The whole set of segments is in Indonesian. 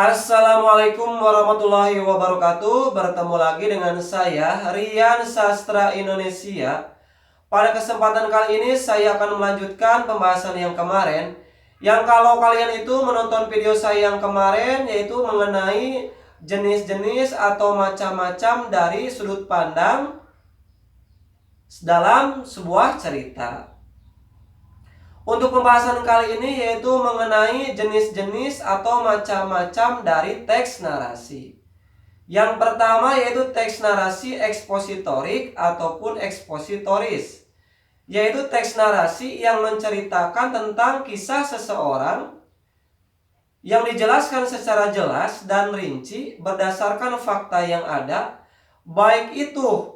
Assalamualaikum warahmatullahi wabarakatuh. Bertemu lagi dengan saya Rian Sastra Indonesia. Pada kesempatan kali ini saya akan melanjutkan pembahasan yang kemarin. Yang kalau kalian itu menonton video saya yang kemarin, yaitu mengenai jenis-jenis atau macam-macam dari sudut pandang dalam sebuah cerita. Untuk pembahasan kali ini yaitu mengenai jenis-jenis atau macam-macam dari teks narasi. Yang pertama yaitu teks narasi ekspositorik ataupun ekspositoris, yaitu teks narasi yang menceritakan tentang kisah seseorang yang dijelaskan secara jelas dan rinci berdasarkan fakta yang ada, baik itu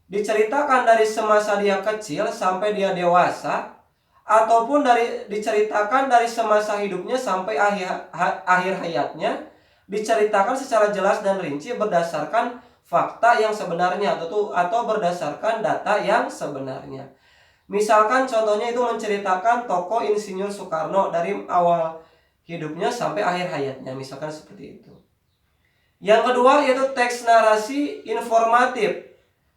diceritakan dari semasa dia kecil sampai dia dewasa, ataupun diceritakan dari semasa hidupnya sampai akhir hayatnya, diceritakan secara jelas dan rinci berdasarkan fakta yang sebenarnya atau berdasarkan data yang sebenarnya. Misalkan contohnya itu menceritakan tokoh Insinyur Soekarno dari awal hidupnya sampai akhir hayatnya, misalkan seperti itu. Yang kedua yaitu teks narasi informatif,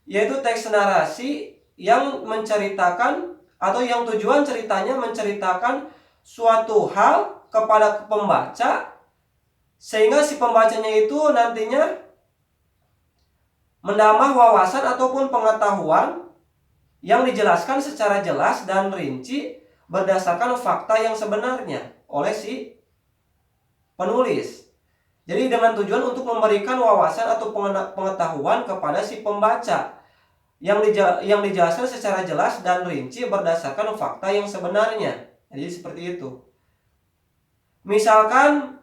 yaitu teks narasi yang menceritakan atau yang tujuan ceritanya menceritakan suatu hal kepada pembaca, sehingga si pembacanya itu nantinya menambah wawasan ataupun pengetahuan yang dijelaskan secara jelas dan rinci berdasarkan fakta yang sebenarnya oleh si penulis. Jadi dengan tujuan untuk memberikan wawasan atau pengetahuan kepada si pembaca yang dijelaskan secara jelas dan rinci berdasarkan fakta yang sebenarnya. Jadi seperti itu. Misalkan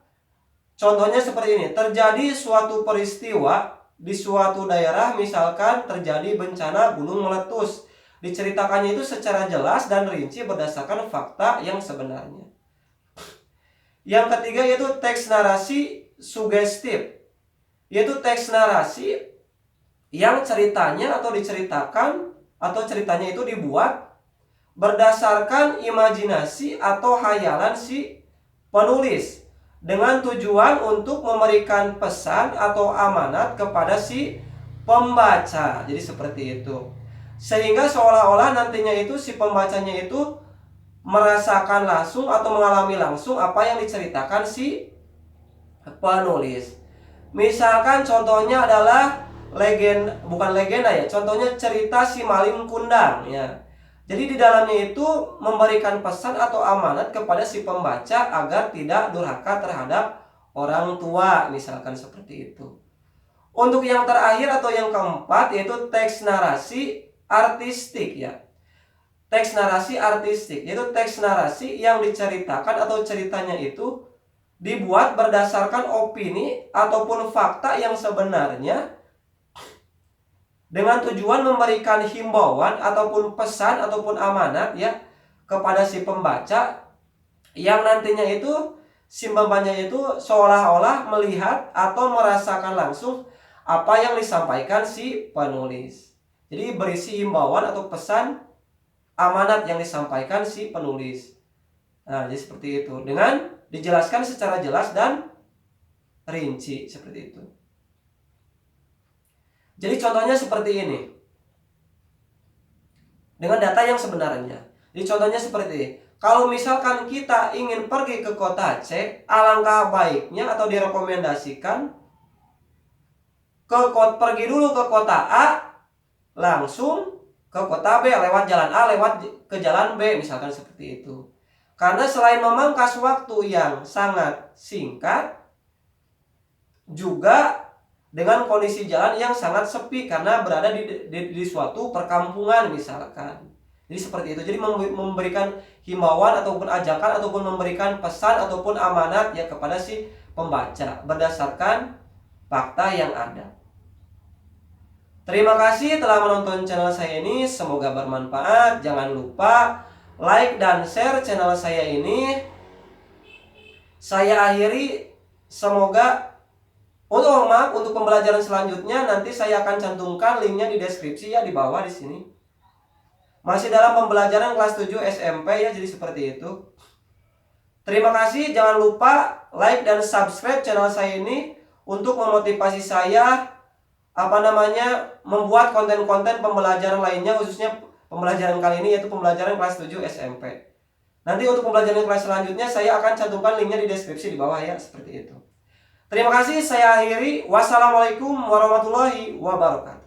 contohnya seperti ini, terjadi suatu peristiwa di suatu daerah, misalkan terjadi bencana gunung meletus. Diceritakannya itu secara jelas dan rinci berdasarkan fakta yang sebenarnya. Yang ketiga yaitu teks narasi sugestif, yaitu teks narasi yang ceritanya atau diceritakan atau ceritanya itu dibuat berdasarkan imajinasi atau hayalan si penulis dengan tujuan untuk memberikan pesan atau amanat kepada si pembaca. Jadi seperti itu. Sehingga seolah-olah nantinya itu si pembacanya itu merasakan langsung atau mengalami langsung apa yang diceritakan si penulis. Misalkan contohnya adalah bukan legenda ya, contohnya cerita si Malin Kundang ya. Jadi di dalamnya itu memberikan pesan atau amanat kepada si pembaca agar tidak durhaka terhadap orang tua, misalkan seperti itu. Untuk yang terakhir atau yang keempat yaitu teks narasi artistik ya. Teks narasi artistik yaitu teks narasi yang diceritakan atau ceritanya itu dibuat berdasarkan opini ataupun fakta yang sebenarnya dengan tujuan memberikan himbauan ataupun pesan ataupun amanat ya kepada si pembaca, yang nantinya itu si pembaca itu seolah-olah melihat atau merasakan langsung apa yang disampaikan si penulis. Jadi berisi himbauan atau pesan amanat yang disampaikan si penulis. Nah, jadi seperti itu dengan dijelaskan secara jelas dan rinci seperti itu. Jadi contohnya seperti ini. Dengan data yang sebenarnya. Jadi contohnya seperti ini. Kalau misalkan kita ingin pergi ke kota C, alangkah baiknya atau direkomendasikan pergi dulu ke kota A, langsung ke kota B lewat jalan A, lewat ke jalan B, misalkan seperti itu. Karena selain memangkas waktu yang sangat singkat, juga dengan kondisi jalan yang sangat sepi karena berada di suatu perkampungan misalkan. Jadi seperti itu. Jadi memberikan himbauan ataupun ajakan ataupun memberikan pesan ataupun amanat ya kepada si pembaca berdasarkan fakta yang ada. Terima kasih telah menonton channel saya ini, semoga bermanfaat. Jangan lupa like dan share channel saya ini. Saya akhiri, semoga untuk pembelajaran selanjutnya nanti saya akan cantumkan linknya di deskripsi ya, di bawah di sini. Masih dalam pembelajaran kelas 7 SMP ya, jadi seperti itu. Terima kasih, jangan lupa like dan subscribe channel saya ini untuk memotivasi saya membuat konten-konten pembelajaran lainnya, khususnya pembelajaran kali ini yaitu pembelajaran kelas 7 SMP. Nanti untuk pembelajaran kelas selanjutnya saya akan cantumkan linknya di deskripsi di bawah ya, seperti itu. Terima kasih, saya akhiri. Wassalamualaikum warahmatullahi wabarakatuh.